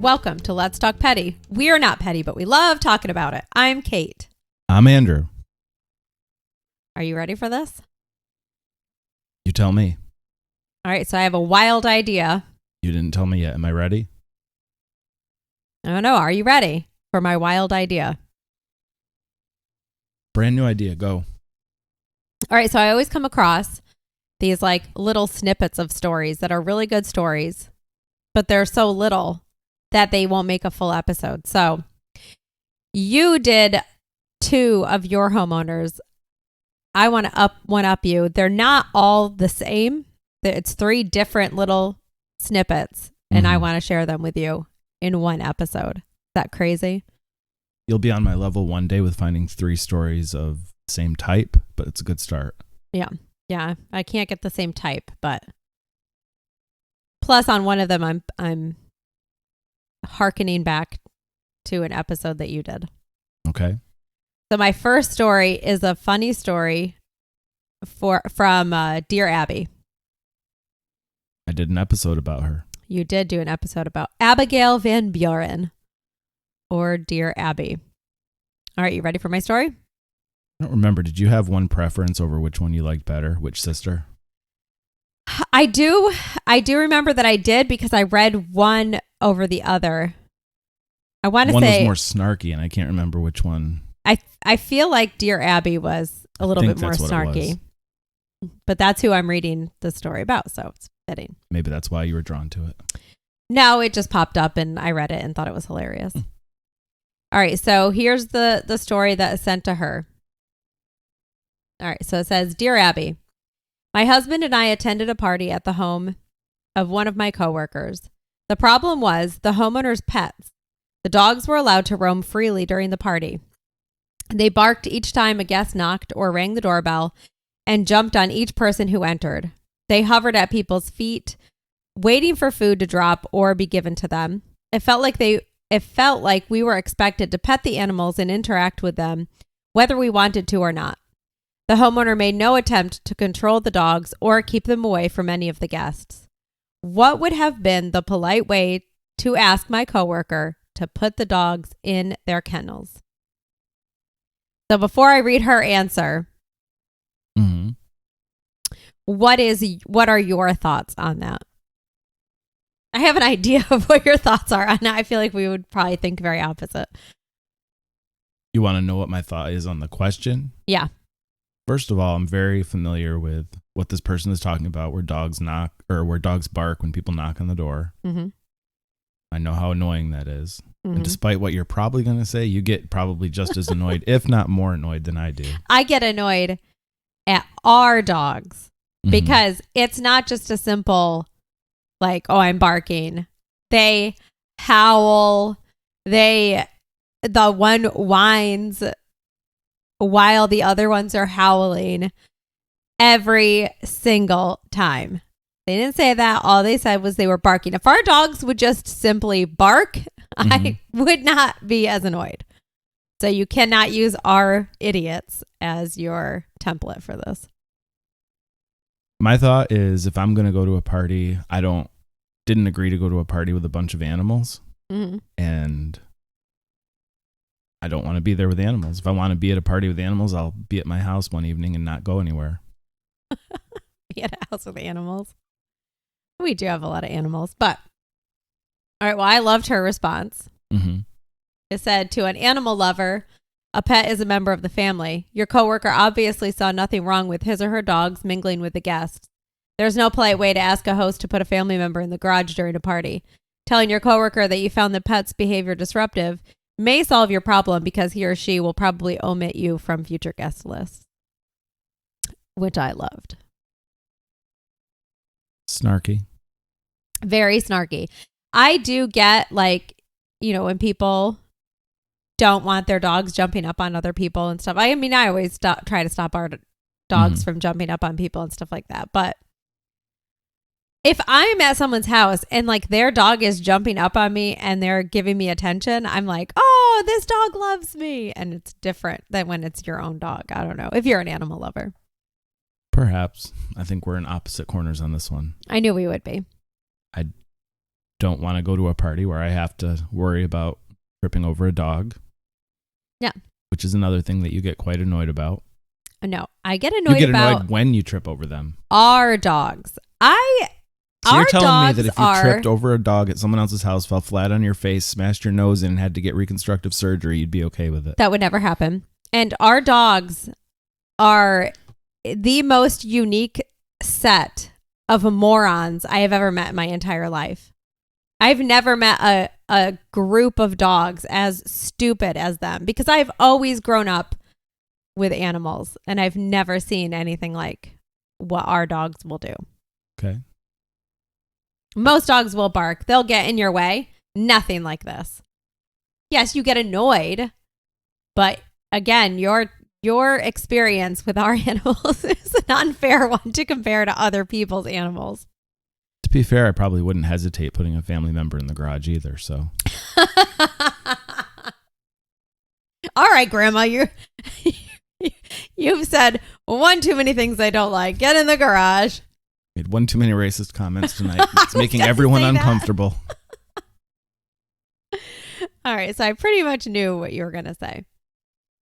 Welcome to Let's Talk Petty. We are not petty, but we love talking about it. I'm Kate. I'm Andrew. Are you ready for this? You tell me. All right, so I have a wild idea. You didn't tell me yet. Am I ready? I don't know. Are you ready for my wild idea? Brand new idea. Go. All right, so I always come across these like little snippets of stories that are really good stories, but they're so little that they won't make a full episode. So you did 2 of your homeowners. I want to one up you. They're not all the same. It's 3 different little snippets, and I want to share them with you in one episode. Is that crazy? You'll be on my level one day with finding 3 stories of same type, but it's a good start. Yeah. I can't get the same type, but plus on one of them, I'm hearkening back to an episode that you did. Okay. So my first story is a funny story from Dear Abbey. I did an episode about her. You did do an episode about Abigail Van Buren, or Dear Abbey. All right, you ready for my story? I don't remember. Did you have one preference over which one you liked better? Which sister? I do remember that I did, because I read one over the other. I want to say one was more snarky, and I can't remember which one. I feel like Dear Abby was a little bit more snarky, but that's who I'm reading the story about, so it's fitting. Maybe that's why you were drawn to it. No, it just popped up and I read it and thought it was hilarious. All right, so here's the story that is sent to her. All right, so it says, Dear Abby, my husband and I attended a party at the home of one of my coworkers. The problem was the homeowner's pets. The dogs were allowed to roam freely during the party. They barked each time a guest knocked or rang the doorbell and jumped on each person who entered. They hovered at people's feet, waiting for food to drop or be given to them. It felt like we were expected to pet the animals and interact with them, whether we wanted to or not. The homeowner made no attempt to control the dogs or keep them away from any of the guests. What would have been the polite way to ask my coworker to put the dogs in their kennels? So before I read her answer, what are your thoughts on that? I have an idea of what your thoughts are on that. I feel like we would probably think very opposite. You want to know what my thought is on the question? Yeah. First of all, I'm very familiar with what this person is talking about, where dogs bark when people knock on the door. Mm-hmm. I know how annoying that is. Mm-hmm. And despite what you're probably going to say, you get probably just as annoyed, if not more annoyed than I do. I get annoyed at our dogs because it's not just a simple, like, oh, I'm barking. They howl. The one whines while the other ones are howling every single time. They didn't say that. All they said was they were barking. If our dogs would just simply bark, I would not be as annoyed. So you cannot use our idiots as your template for this. My thought is, if I'm going to go to a party, I didn't agree to go to a party with a bunch of animals. And I don't want to be there with animals. If I want to be at a party with animals, I'll be at my house one evening and not go anywhere. Be at a house with animals. We do have a lot of animals, but all right. Well, I loved her response. It said, to an animal lover, a pet is a member of the family. Your coworker obviously saw nothing wrong with his or her dogs mingling with the guests. There's no polite way to ask a host to put a family member in the garage during a party. Telling your coworker that you found the pet's behavior disruptive may solve your problem, because he or she will probably omit you from future guest lists, which I loved. Snarky. Very snarky. I do get, like, when people don't want their dogs jumping up on other people and stuff. I mean, I always try to stop our dogs from jumping up on people and stuff like that. But if I'm at someone's house and like their dog is jumping up on me and they're giving me attention, I'm like, oh, this dog loves me. And it's different than when it's your own dog. I don't know if you're an animal lover. Perhaps. I think we're in opposite corners on this one. I knew we would be. I don't want to go to a party where I have to worry about tripping over a dog. Yeah. Which is another thing that you get quite annoyed about. No, I get annoyed about... You get annoyed when you trip over them. Our dogs. So you're telling me that if you tripped over a dog at someone else's house, fell flat on your face, smashed your nose in, and had to get reconstructive surgery, you'd be okay with it? That would never happen. And our dogs are the most unique set of morons I have ever met in my entire life. I've never met a group of dogs as stupid as them because I've always grown up with animals and I've never seen anything like what our dogs will do. Okay. Most dogs will bark. They'll get in your way. Nothing like this. Yes, you get annoyed, but again, your experience with our animals is an unfair one to compare to other people's animals. To be fair, I probably wouldn't hesitate putting a family member in the garage either, so. All right, Grandma, you've said one too many things I don't like. Get in the garage. Made one too many racist comments tonight. It's making everyone uncomfortable. All right, so I pretty much knew what you were going to say.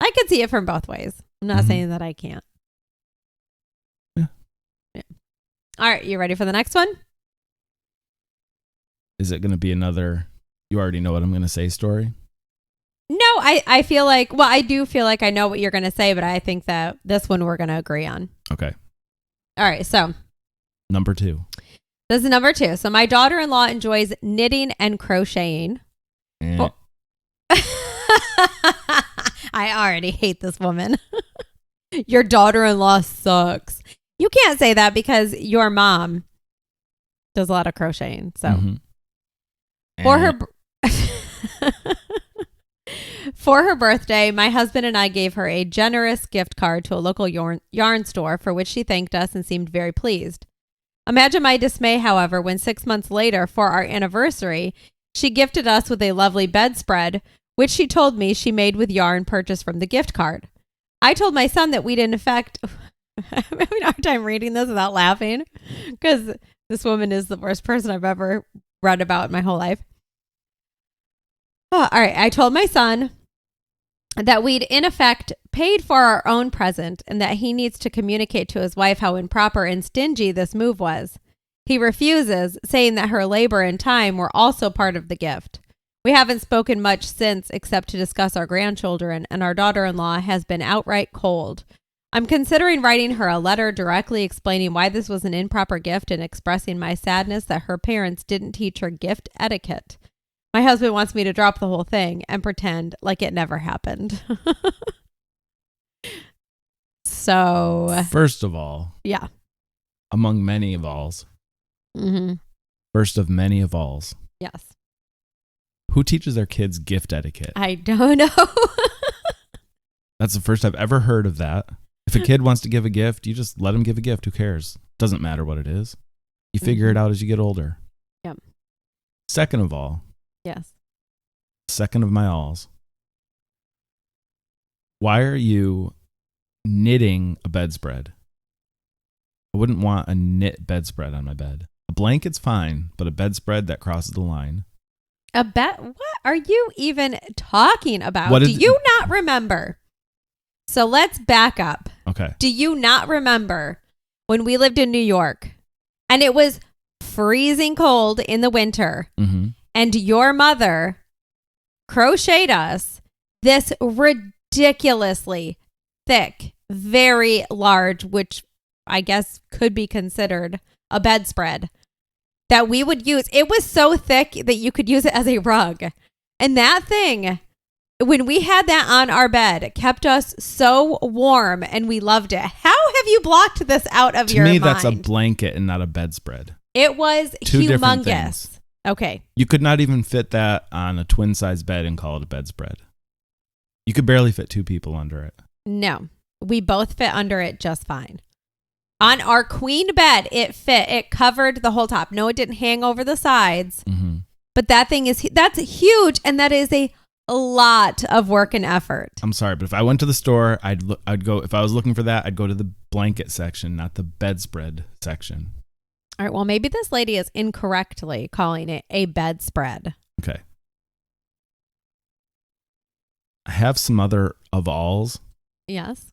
I could see it from both ways. I'm not saying that I can't. Yeah. All right, you ready for the next one? Is it going to be another, you already know what I'm going to say story? No, I feel like, well, I do feel like I know what you're going to say, but I think that this one we're going to agree on. Okay. All right, so. Number 2. This is number 2. So my daughter-in-law enjoys knitting and crocheting. Well, I already hate this woman. Your daughter-in-law sucks. You can't say that because your mom does a lot of crocheting. So for her birthday, my husband and I gave her a generous gift card to a local yarn store for which she thanked us and seemed very pleased. Imagine my dismay, however, when 6 months later, for our anniversary, she gifted us with a lovely bedspread, which she told me she made with yarn purchased from the gift card. I told my son that we'd in effect... I'm having a hard time reading this without laughing because this woman is the worst person I've ever read about in my whole life. Oh, all right. I told my son that we'd in effect paid for our own present and that he needs to communicate to his wife how improper and stingy this move was. He refuses, saying that her labor and time were also part of the gift. We haven't spoken much since except to discuss our grandchildren, and our daughter-in-law has been outright cold. I'm considering writing her a letter directly explaining why this was an improper gift and expressing my sadness that her parents didn't teach her gift etiquette. My husband wants me to drop the whole thing and pretend like it never happened. So, first of all, yeah. Among many of alls. Mm-hmm. First of many of alls. Yes. Who teaches their kids gift etiquette? I don't know. That's the first I've ever heard of that. If a kid wants to give a gift, you just let him give a gift. Who cares? Doesn't matter what it is. You figure it out as you get older. Yep. Second of all. Yes. Second of my alls. Why are you knitting a bedspread? I wouldn't want a knit bedspread on my bed. A blanket's fine, but a bedspread that crosses the line. What are you even talking about? Do you not remember? So let's back up. Okay. Do you not remember when we lived in New York and it was freezing cold in the winter and your mother crocheted us this ridiculously thick, very large, which I guess could be considered a bedspread that we would use. It was so thick that you could use it as a rug. And that thing, when we had that on our bed, kept us so warm and we loved it. How have you blocked this out of your mind? To me, that's a blanket and not a bedspread. It was Two different humongous. Things. Okay. You could not even fit that on a twin size bed and call it a bedspread. You could barely fit 2 people under it. No, we both fit under it just fine. On our queen bed, it fit. It covered the whole top. No, it didn't hang over the sides. But that thing that's huge, and that is a lot of work and effort. I'm sorry, but if I went to the store, I'd go. If I was looking for that, I'd go to the blanket section, not the bedspread section. All right. Well, maybe this lady is incorrectly calling it a bedspread. Okay. I have some other of alls. Yes.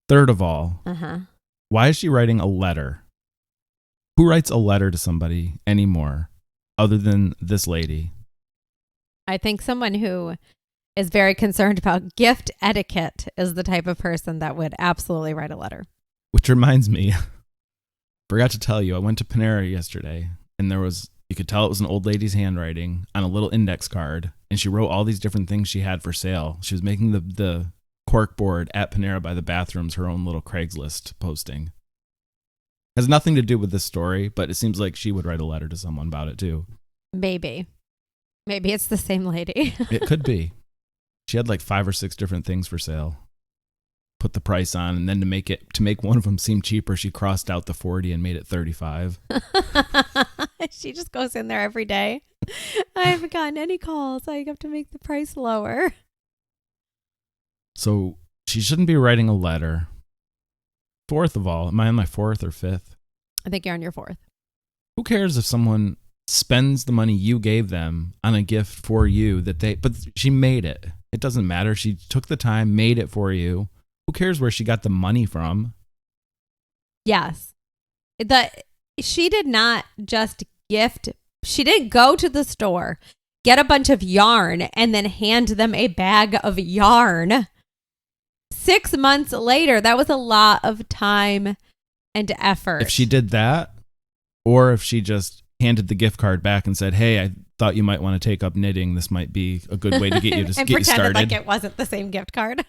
Third of all, Uh-huh. why is she writing a letter? Who writes a letter to somebody anymore other than this lady? I think someone who is very concerned about gift etiquette is the type of person that would absolutely write a letter. Which reminds me, forgot to tell you, I went to Panera yesterday and you could tell it was an old lady's handwriting on a little index card. And she wrote all these different things she had for sale. She was making the cork board at Panera by the bathrooms her own little Craigslist posting. Has nothing to do with this story, but it seems like she would write a letter to someone about it too. Maybe it's the same lady. It could be. She had like 5 or 6 different things for sale. Put the price on, and then to make one of them seem cheaper, she crossed out the 40 and made it 35. She just goes in there every day. I haven't gotten any calls. I have to make the price lower. So she shouldn't be writing a letter. Fourth of all, am I on my 4th or 5th? I think you're on your 4th. Who cares if someone spends the money you gave them on a gift for you but she made it. It doesn't matter. She took the time, made it for you. Who cares where she got the money from? Yes. She did not just gift. She didn't go to the store, get a bunch of yarn, and then hand them a bag of yarn. 6 months later, that was a lot of time and effort. If she did that, or if she just handed the gift card back and said, hey, I thought you might want to take up knitting. This might be a good way to get you to and get you started. Pretended like it wasn't the same gift card.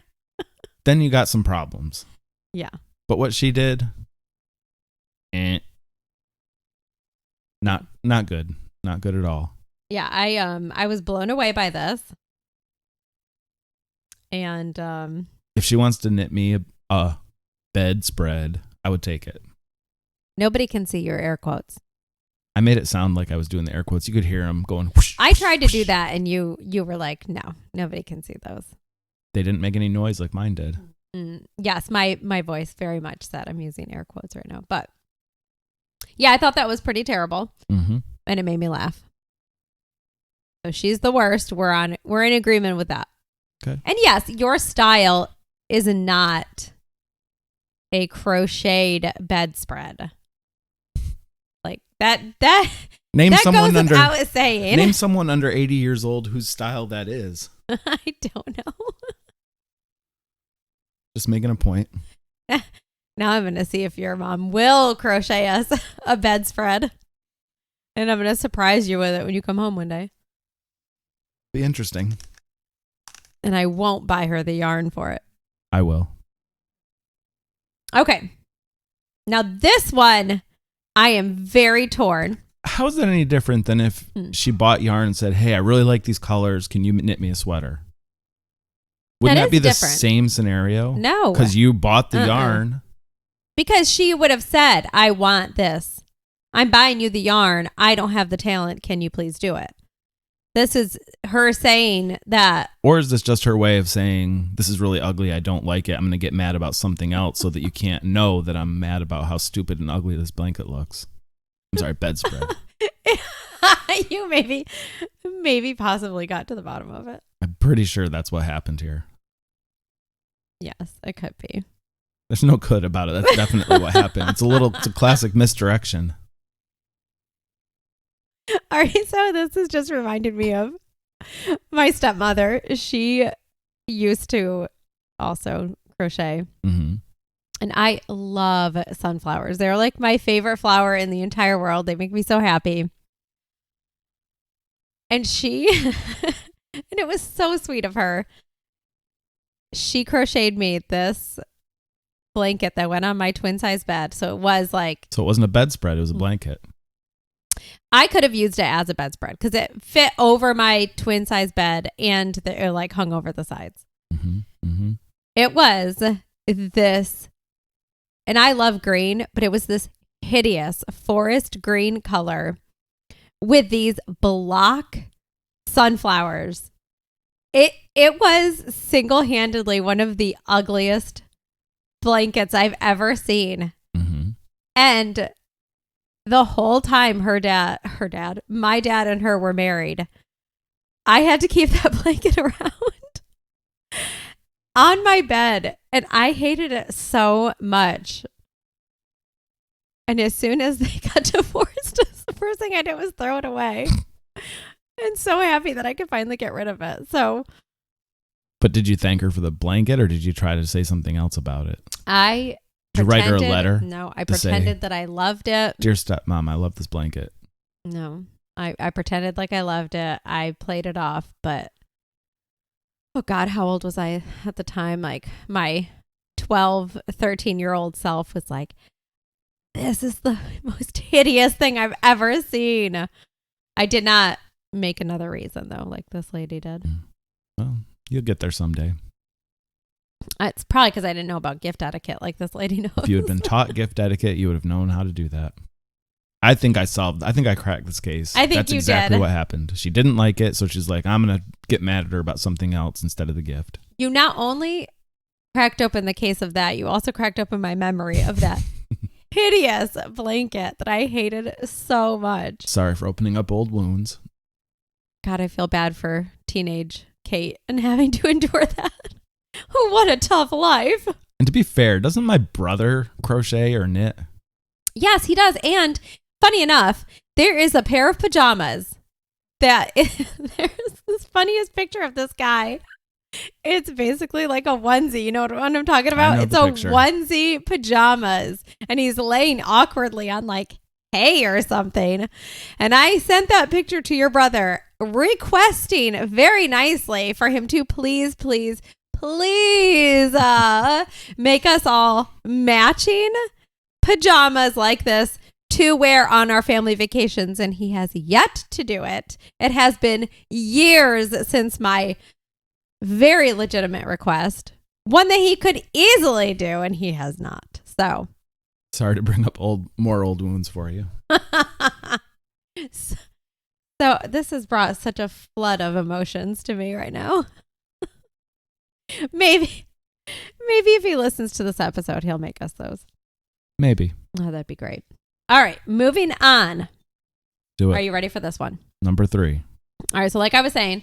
Then you got some problems. Yeah. But what she did, not good. Not good at all. Yeah, I was blown away by this. And if she wants to knit me a bedspread, I would take it. Nobody can see your air quotes. I made it sound like I was doing the air quotes. You could hear them going whoosh. I tried to do that, and you were like, no, nobody can see those. They didn't make any noise like mine did. Yes, my voice very much said I'm using air quotes right now. But yeah, I thought that was pretty terrible. Mm-hmm. And it made me laugh. So she's the worst. We're in agreement with that. Okay. And yes, your style is not a crocheted bedspread. Like that Name that someone goes without saying. Name someone under 80 years old whose style that is. I don't know. Just making a point. Now I'm going to see if your mom will crochet us a bedspread. And I'm going to surprise you with it when you come home one day. Be interesting. And I won't buy her the yarn for it. I will. Okay. Now this one, I am very torn. How is that any different than if she bought yarn and said, hey, I really like these colors. Can you knit me a sweater? Wouldn't that be the same scenario? No. Because you bought the yarn. Because she would have said, I want this. I'm buying you the yarn. I don't have the talent. Can you please do it? This is her saying that. Or is this just her way of saying, this is really ugly. I don't like it. I'm going to get mad about something else so that you can't know that I'm mad about how stupid and ugly this blanket looks. I'm sorry, bedspread. You maybe possibly got to the bottom of it. I'm pretty sure that's what happened here. Yes, it could be. There's no could about it. That's definitely what happened. It's a classic misdirection. All right, so this has just reminded me of my stepmother. She used to also crochet. Mm-hmm. And I love sunflowers. They're like my favorite flower in the entire world. They make me so happy. And and it was so sweet of her. She crocheted me this blanket that went on my twin size bed. So it wasn't a bedspread. It was a blanket. I could have used it as a bedspread because it fit over my twin size bed and it hung over the sides. Mm-hmm. Mm-hmm. It was this, and I love green, but it was this hideous forest green color with these block sunflowers. It was single-handedly one of the ugliest blankets I've ever seen. Mm-hmm. And the whole time my dad and her were married, I had to keep that blanket around on my bed, and I hated it so much. And as soon as they got divorced, the first thing I did was throw it away. And so happy that I could finally get rid of it. So, but did you thank her for the blanket, or did you try to say something else about it? Did you write her a letter? No, I pretended that I loved it. Dear stepmom, I love this blanket. No, I pretended like I loved it. I played it off, but oh God, how old was I at the time? Like my 12, 13-year-old self was like, this is the most hideous thing I've ever seen. I did not make another reason though, like this lady did. Well, you'll get there someday. It's probably because I didn't know about gift etiquette like this lady knows. If you had been taught gift etiquette, you would have known how to do that. I think I cracked this case. I think that's you exactly did. What happened. She didn't like it, so she's like, I'm going to get mad at her about something else instead of the gift. You not only cracked open the case of that, you also cracked open my memory of that hideous blanket that I hated so much. Sorry for opening up old wounds. God, I feel bad for teenage Kate and having to endure that. What a tough life. And to be fair, doesn't my brother crochet or knit? Yes, he does. And funny enough, there is a pair of pajamas that there's this funniest picture of this guy. It's basically like a onesie. You know what I'm talking about? It's a picture. Onesie pajamas. And he's laying awkwardly on like hay or something. And I sent that picture to your brother requesting very nicely for him to please make us all matching pajamas like this to wear on our family vacations. And he has yet to do it. It has been years since my very legitimate request, one that he could easily do, and he has not. So sorry to bring up more old wounds for you. So this has brought such a flood of emotions to me right now. Maybe if he listens to this episode, he'll make us those. Maybe. Oh, that'd be great. All right, moving on. Do it. Are you ready for this one? Number 3. All right, so like I was saying,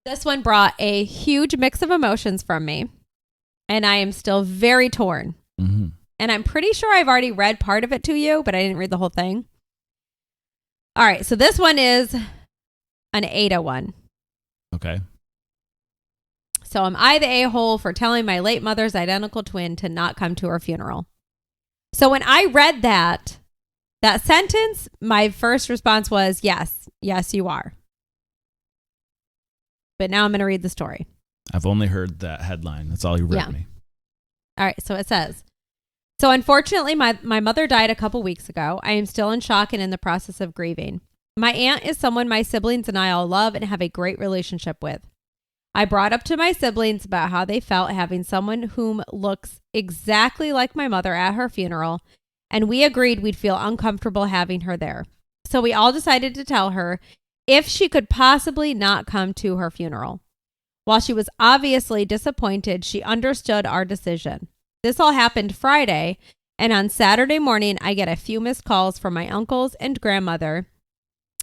this one brought a huge mix of emotions from me, and I am still very torn. Mm-hmm. And I'm pretty sure I've already read part of it to you, but I didn't read the whole thing. All right, so this one is an Ada one. Okay. So am I the a-hole for telling my late mother's identical twin to not come to her funeral? So when I read that sentence, my first response was, yes, you are. But now I'm going to read the story. I've only heard that headline. That's all you read me. All right, so it says, so unfortunately, my mother died a couple weeks ago. I am still in shock and in the process of grieving. My aunt is someone my siblings and I all love and have a great relationship with. I brought up to my siblings about how they felt having someone whom looks exactly like my mother at her funeral, and we agreed we'd feel uncomfortable having her there. So we all decided to tell her if she could possibly not come to her funeral. While she was obviously disappointed, she understood our decision. This all happened Friday, and on Saturday morning, I get a few missed calls from my uncles and grandmother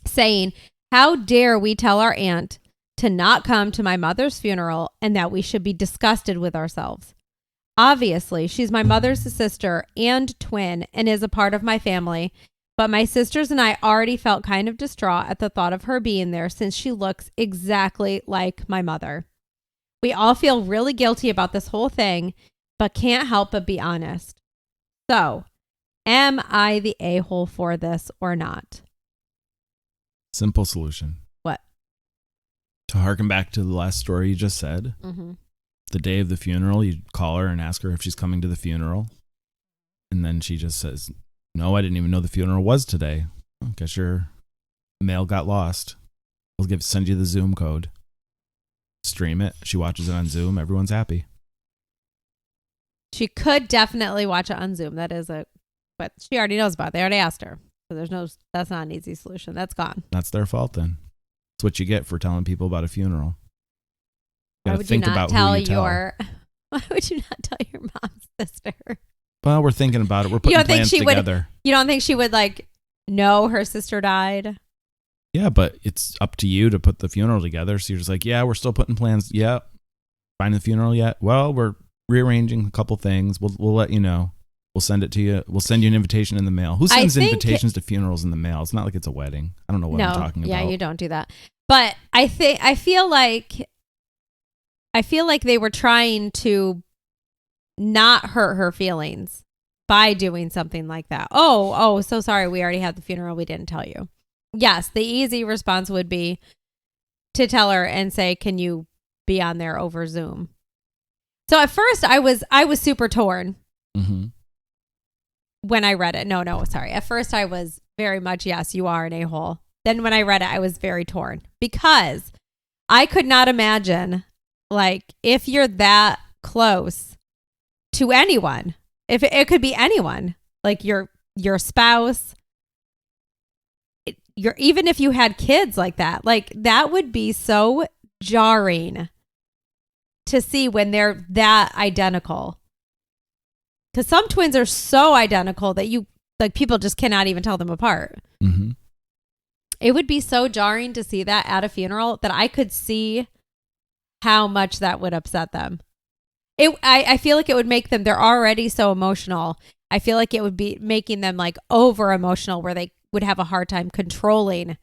saying, how dare we tell our aunt to not come to my mother's funeral and that we should be disgusted with ourselves. Obviously, she's my mother's sister and twin and is a part of my family, but my sisters and I already felt kind of distraught at the thought of her being there since she looks exactly like my mother. We all feel really guilty about this whole thing, but can't help but be honest. So, am I the a-hole for this or not? Simple solution. What? To harken back to the last story you just said, the day of the funeral, you call her and ask her if she's coming to the funeral. And then she just says, no, I didn't even know the funeral was today. I guess your mail got lost. We'll send you the Zoom code. Stream it. She watches it on Zoom. Everyone's happy. She could definitely watch it on Zoom. But she already knows about it. They already asked her. So that's not an easy solution. That's gone. That's their fault then. That's what you get for telling people about a funeral. Why would you not tell your mom's sister? Well, we're thinking about it. We're putting plans together. You don't think she would like know her sister died? Yeah, but it's up to you to put the funeral together. So you're just like, yeah, we're still putting plans. Yeah. Finding the funeral yet? Well, we're rearranging a couple things. We'll let you know. We'll send it to you. We'll send you an invitation in the mail. Who sends invitations to funerals in the mail? It's not like it's a wedding. I don't know what I'm talking about. Yeah, you don't do that. But I feel like they were trying to not hurt her feelings by doing something like that. Oh, so sorry. We already had the funeral. We didn't tell you. Yes, the easy response would be to tell her and say, "Can you be on there over Zoom?" So at first I was super torn. Mm-hmm. When I read it. No, sorry. At first I was very much, yes, you are an a-hole. Then when I read it, I was very torn because I could not imagine, like, if you're that close to anyone, if it could be anyone, like your spouse, even if you had kids like that would be so jarring to see when they're that identical. Because some twins are so identical that people just cannot even tell them apart. Mm-hmm. It would be so jarring to see that at a funeral that I could see how much that would upset them. I feel like it would make them, they're already so emotional. I feel like it would be making them like over emotional where they would have a hard time controlling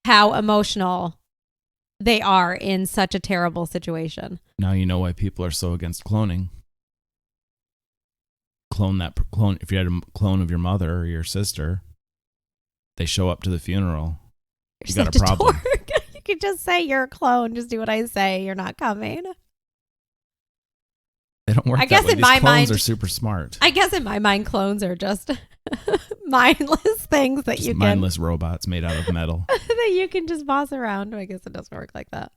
how emotional they are in such a terrible situation. Now you know why people are so against cloning. Clone if you had a clone of your mother or your sister, they show up to the funeral. You got a problem. You could just say you're a clone. Just do what I say. You're not coming. They don't work that way. These clones are super smart. I guess in my mind, clones are just mindless things that just mindless robots made out of metal that you can just boss around. I guess it doesn't work like that.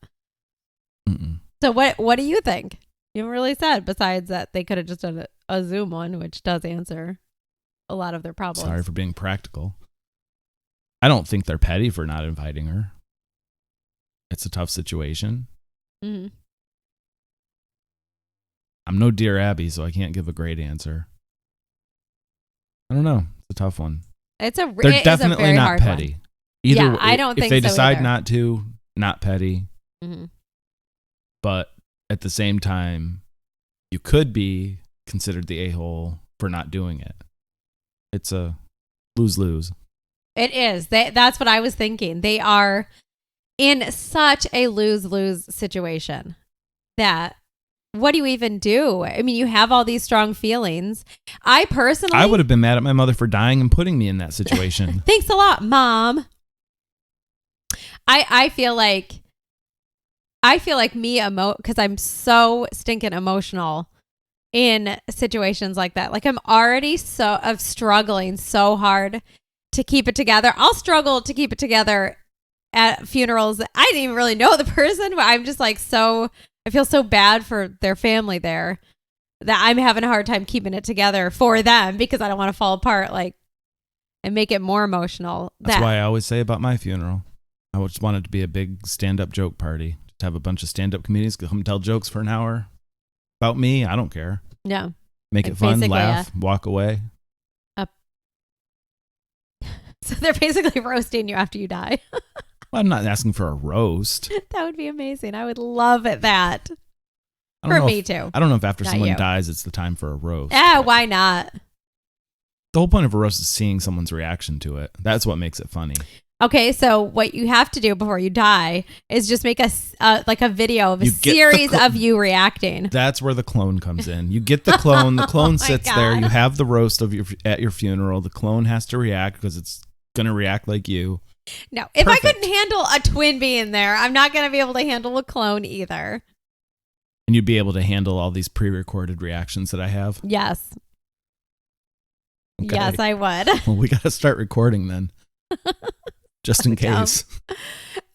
Mm-mm. So what do you think? You haven't really said, besides that they could have just done a Zoom one, which does answer a lot of their problems. Sorry for being practical. I don't think they're petty for not inviting her. It's a tough situation. Mm-hmm. I'm no Dear Abby, so I can't give a great answer. I don't know. It's a tough one. They're definitely not petty. Either yeah, I don't think if they so decide either. not to, not petty. Mm-hmm. But at the same time, you could be considered the a-hole for not doing it. It's a lose-lose. It is. That's what I was thinking. They are in such a lose-lose situation that what do you even do? I mean, you have all these strong feelings. I would have been mad at my mother for dying and putting me in that situation. Thanks a lot, Mom. I feel like me because I'm so stinking emotional in situations like that. Like I'm already struggling so hard to keep it together. I'll struggle to keep it together at funerals. I didn't even really know the person, but I'm just like I feel so bad for their family there that I'm having a hard time keeping it together for them because I don't want to fall apart and make it more emotional. That's why I always say about my funeral, I just want it to be a big stand-up joke party. To have a bunch of stand-up comedians come tell jokes for an hour about me. I don't care. Yeah. Make it fun, laugh, walk away. So they're basically roasting you after you die. Well, I'm not asking for a roast. That would be amazing. I would love that. For me too. I don't know if after someone dies, it's the time for a roast. Yeah, why not? The whole point of a roast is seeing someone's reaction to it. That's what makes it funny. Okay, so what you have to do before you die is just make a video of a series of you reacting. That's where the clone comes in. You get the clone. The clone sits there. You have the roast at your funeral. The clone has to react because it's going to react like you. No, if Perfect. I couldn't handle a twin being there, I'm not going to be able to handle a clone either. And you'd be able to handle all these pre-recorded reactions that I have? Yes. Okay. Yes, I would. Well, we got to start recording then. Just in case.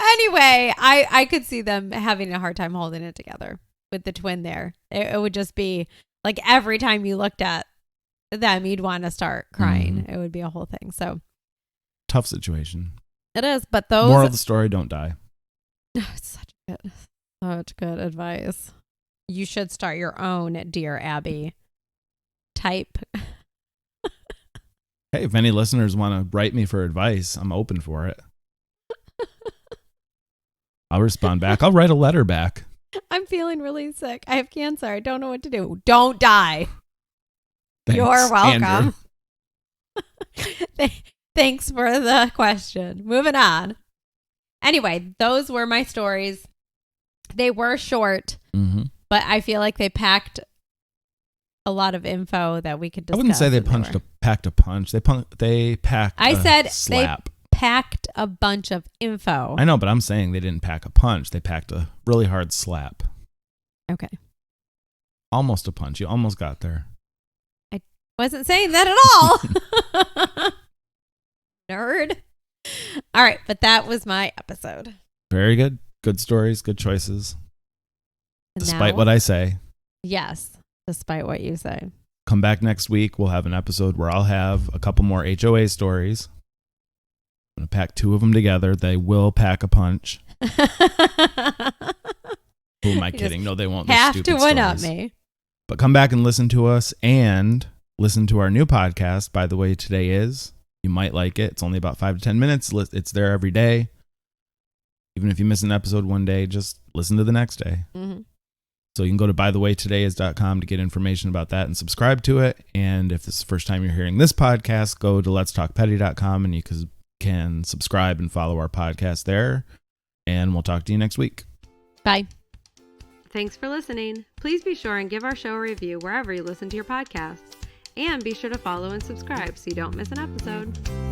Anyway, I could see them having a hard time holding it together with the twin there. It would just be like every time you looked at them, you'd want to start crying. Mm-hmm. It would be a whole thing. So tough situation. It is, but those... Moral of the story, don't die. It's such good advice. You should start your own Dear Abby type Hey, if any listeners want to write me for advice, I'm open for it. I'll respond back. I'll write a letter back. I'm feeling really sick. I have cancer. I don't know what to do. Don't die. Thanks, You're welcome. Andrew. Thanks for the question. Moving on. Anyway, those were my stories. They were short, but I feel like they packed a lot of info that we could discuss. I wouldn't say they packed a punch. They packed a slap. They packed a bunch of info. I know, but I'm saying they didn't pack a punch. They packed a really hard slap. Okay. Almost a punch. You almost got there. I wasn't saying that at all. Nerd. All right, but that was my episode. Very good. Good stories, good choices. And Despite now, what I say. Yes, despite what you say. Come back next week. We'll have an episode where I'll have a couple more HOA stories. I'm going to pack 2 of them together. They will pack a punch. Who am I kidding? No, they won't. Have to one up me. But come back and listen to us and listen to our new podcast. By the way, today is. You might like it. It's only about 5 to 10 minutes. It's there every day. Even if you miss an episode one day, just listen to the next day. Mm-hmm. So you can go to bythewaytoday.com to get information about that and subscribe to it. And if this is the first time you're hearing this podcast, go to letstalkpetty.com and you can subscribe and follow our podcast there. And we'll talk to you next week. Bye. Thanks for listening. Please be sure and give our show a review wherever you listen to your podcasts. And be sure to follow and subscribe so you don't miss an episode.